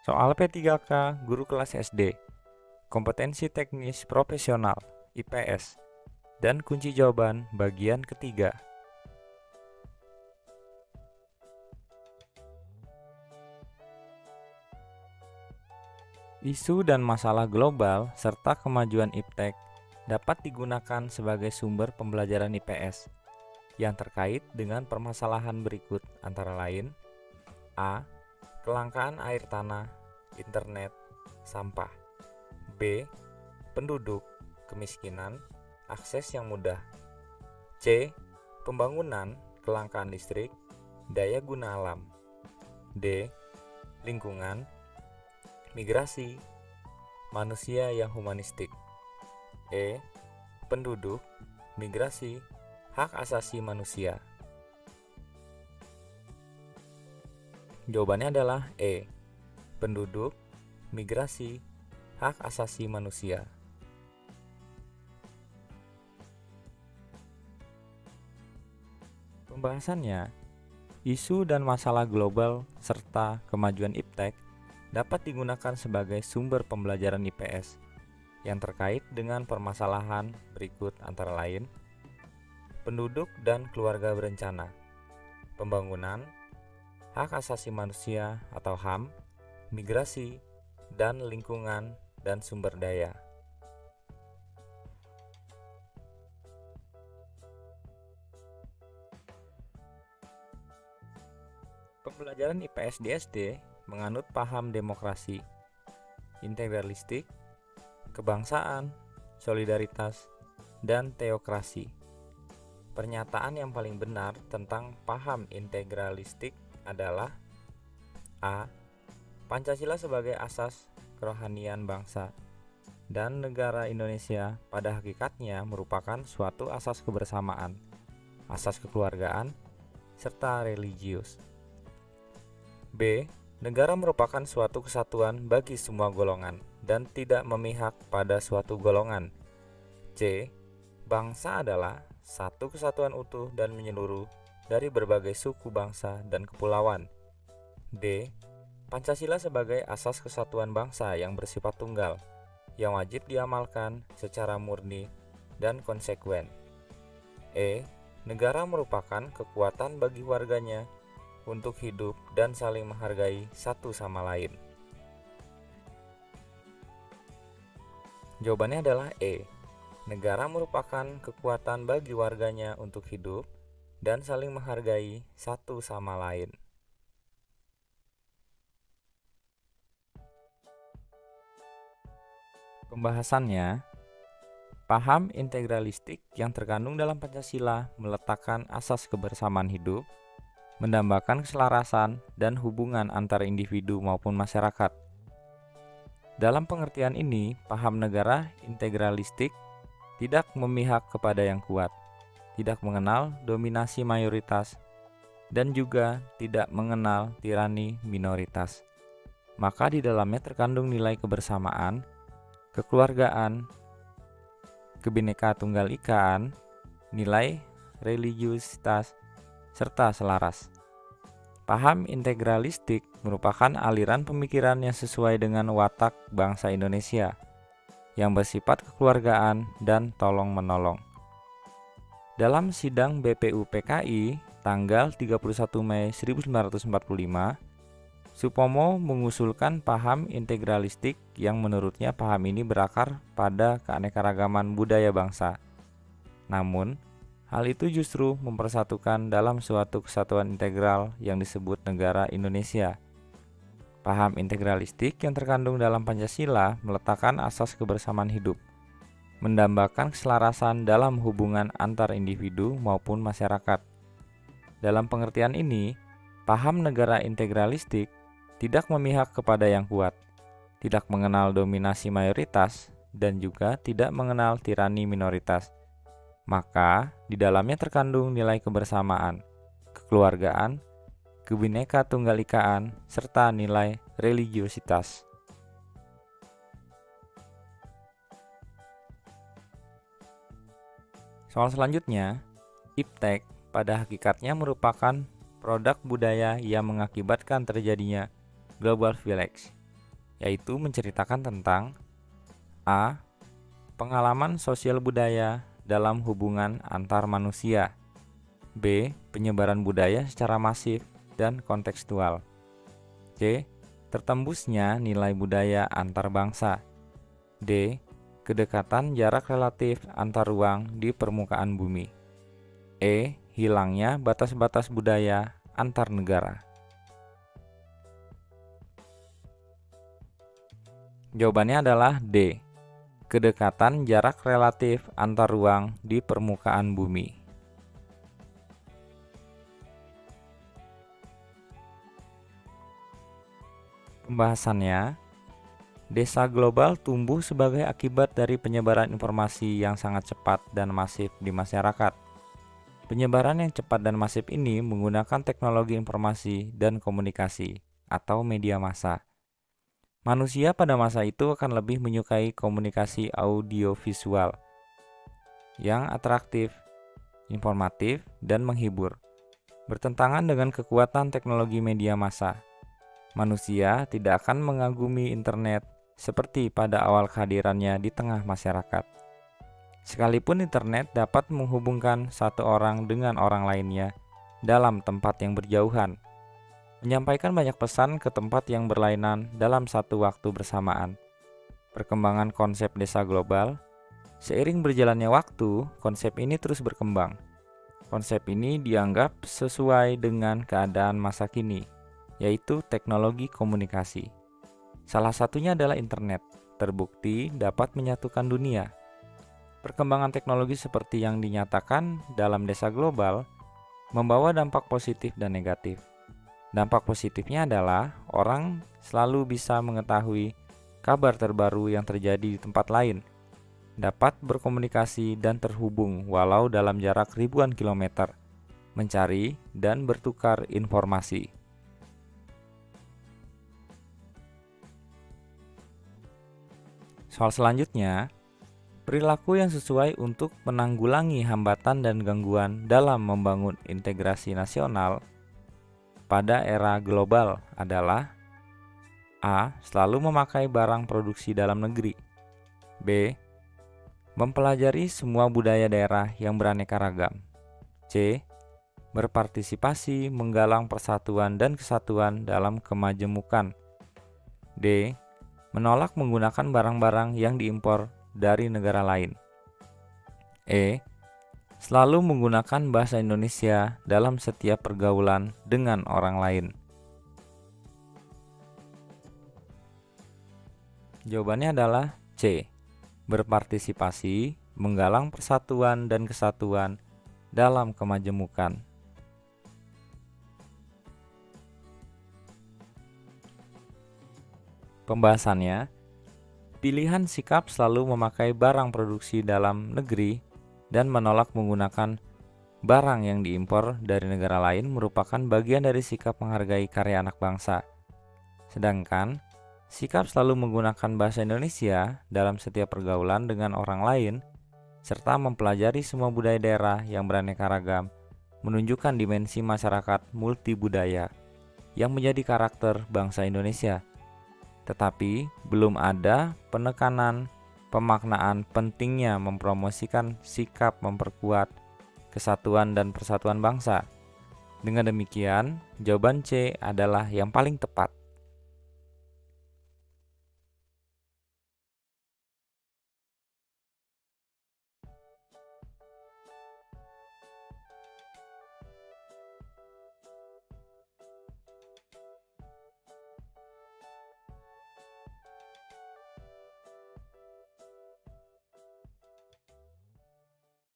Soal P3K Guru Kelas SD, Kompetensi Teknis Profesional IPS, dan kunci jawaban bagian ketiga. Isu dan masalah global serta kemajuan iptek dapat digunakan sebagai sumber pembelajaran IPS yang terkait dengan permasalahan berikut antara lain: A. Kelangkaan air tanah, internet, sampah. B. Penduduk, kemiskinan, akses yang mudah. C. Pembangunan, kelangkaan listrik, daya guna alam. D. Lingkungan, migrasi, manusia yang humanistik. E. Penduduk, migrasi, hak asasi manusia. Jawabannya adalah E. Penduduk, migrasi, hak asasi manusia. Pembahasannya, isu dan masalah global serta kemajuan iptek dapat digunakan sebagai sumber pembelajaran IPS yang terkait dengan permasalahan berikut antara lain: penduduk dan keluarga berencana, pembangunan, hak asasi manusia atau HAM, migrasi, dan lingkungan dan sumber daya. Pembelajaran IPS di SD menganut paham demokrasi, integralistik, kebangsaan, solidaritas, dan teokrasi. Pernyataan yang paling benar tentang paham integralistik adalah: A. Pancasila sebagai asas kerohanian bangsa dan negara Indonesia pada hakikatnya merupakan suatu asas kebersamaan, asas kekeluargaan, serta religius. B. Negara merupakan suatu kesatuan bagi semua golongan dan tidak memihak pada suatu golongan. C. Bangsa adalah satu kesatuan utuh dan menyeluruh dari berbagai suku bangsa dan kepulauan. D. Pancasila sebagai asas kesatuan bangsa yang bersifat tunggal, yang wajib diamalkan secara murni dan konsekuen. E. Negara merupakan kekuatan bagi warganya untuk hidup dan saling menghargai satu sama lain. Jawabannya adalah E. Negara merupakan kekuatan bagi warganya untuk hidup dan saling menghargai satu sama lain. Pembahasannya, paham integralistik yang terkandung dalam Pancasila meletakkan asas kebersamaan hidup, mendambakan keselarasan dan hubungan antar individu maupun masyarakat. Dalam pengertian ini, paham negara integralistik tidak memihak kepada yang kuat, tidak mengenal dominasi mayoritas, dan juga tidak mengenal tirani minoritas. Maka di dalamnya terkandung nilai kebersamaan, kekeluargaan, kebineka-tunggal-ikaan, nilai religiusitas, serta selaras. Paham integralistik merupakan aliran pemikiran yang sesuai dengan watak bangsa Indonesia, yang bersifat kekeluargaan dan tolong-menolong. Dalam sidang BPU PKI tanggal 31 Mei 1945, Supomo mengusulkan paham integralistik yang menurutnya paham ini berakar pada keanekaragaman budaya bangsa. Namun, hal itu justru mempersatukan dalam suatu kesatuan integral yang disebut negara Indonesia. Paham integralistik yang terkandung dalam Pancasila meletakkan asas kebersamaan hidup, mendambakan keselarasan dalam hubungan antar individu maupun masyarakat. Dalam pengertian ini, paham negara integralistik tidak memihak kepada yang kuat, tidak mengenal dominasi mayoritas, dan juga tidak mengenal tirani minoritas. Maka, di dalamnya terkandung nilai kebersamaan, kekeluargaan, kebineka-tunggal-ikaan, serta nilai religiusitas. Soal selanjutnya, iptek pada hakikatnya merupakan produk budaya yang mengakibatkan terjadinya global village, yaitu menceritakan tentang A. Pengalaman sosial budaya dalam hubungan antar manusia. B. Penyebaran budaya secara masif dan kontekstual. C. Tertembusnya nilai budaya antar bangsa. D. Kedekatan jarak relatif antar ruang di permukaan bumi. E. Hilangnya batas-batas budaya antar negara. Jawabannya adalah D. Kedekatan jarak relatif antar ruang di permukaan bumi. Pembahasannya, desa global tumbuh sebagai akibat dari penyebaran informasi yang sangat cepat dan masif di masyarakat. Penyebaran yang cepat dan masif ini menggunakan teknologi informasi dan komunikasi atau media massa. Manusia pada masa itu akan lebih menyukai komunikasi audiovisual yang atraktif, informatif, dan menghibur. Bertentangan dengan kekuatan teknologi media massa, manusia tidak akan mengagumi internet seperti pada awal kehadirannya di tengah masyarakat. Sekalipun internet dapat menghubungkan satu orang dengan orang lainnya dalam tempat yang berjauhan, menyampaikan banyak pesan ke tempat yang berlainan dalam satu waktu bersamaan. Perkembangan konsep desa global. Seiring berjalannya waktu, konsep ini terus berkembang. Konsep ini dianggap sesuai dengan keadaan masa kini, yaitu teknologi komunikasi. Salah satunya adalah internet, terbukti dapat menyatukan dunia. Perkembangan teknologi seperti yang dinyatakan dalam desa global membawa dampak positif dan negatif. Dampak positifnya adalah orang selalu bisa mengetahui kabar terbaru yang terjadi di tempat lain, dapat berkomunikasi dan terhubung walau dalam jarak ribuan kilometer, mencari dan bertukar informasi. Soal selanjutnya, perilaku yang sesuai untuk menanggulangi hambatan dan gangguan dalam membangun integrasi nasional pada era global adalah A. Selalu memakai barang produksi dalam negeri. B. Mempelajari semua budaya daerah yang beraneka ragam. C. Berpartisipasi menggalang persatuan dan kesatuan dalam kemajemukan. D. Menolak menggunakan barang-barang yang diimpor dari negara lain. E. Selalu menggunakan bahasa Indonesia dalam setiap pergaulan dengan orang lain. Jawabannya adalah C. Berpartisipasi, menggalang persatuan dan kesatuan dalam kemajemukan. Pembahasannya, pilihan sikap selalu memakai barang produksi dalam negeri dan menolak menggunakan barang yang diimpor dari negara lain merupakan bagian dari sikap menghargai karya anak bangsa. Sedangkan, sikap selalu menggunakan bahasa Indonesia dalam setiap pergaulan dengan orang lain, serta mempelajari semua budaya daerah yang beraneka ragam, menunjukkan dimensi masyarakat multibudaya yang menjadi karakter bangsa Indonesia. Tetapi, belum ada penekanan pemaknaan pentingnya mempromosikan sikap memperkuat kesatuan dan persatuan bangsa. Dengan demikian, jawaban C adalah yang paling tepat.